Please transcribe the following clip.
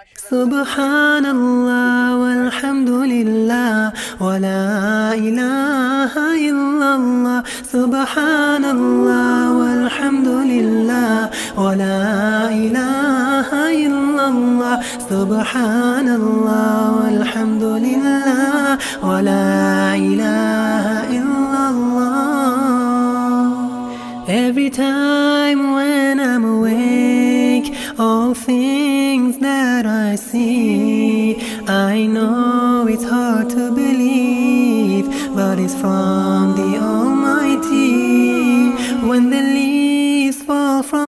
Subhanallah walhamdulillah wa la ilaha illallah. Subhanallah walhamdulillah wa la ilaha illallah. Subhanallah walhamdulillah wa la ilaha illallah. Every time when I'm awake, all things that I see, I know it's hard to believe, but it's from the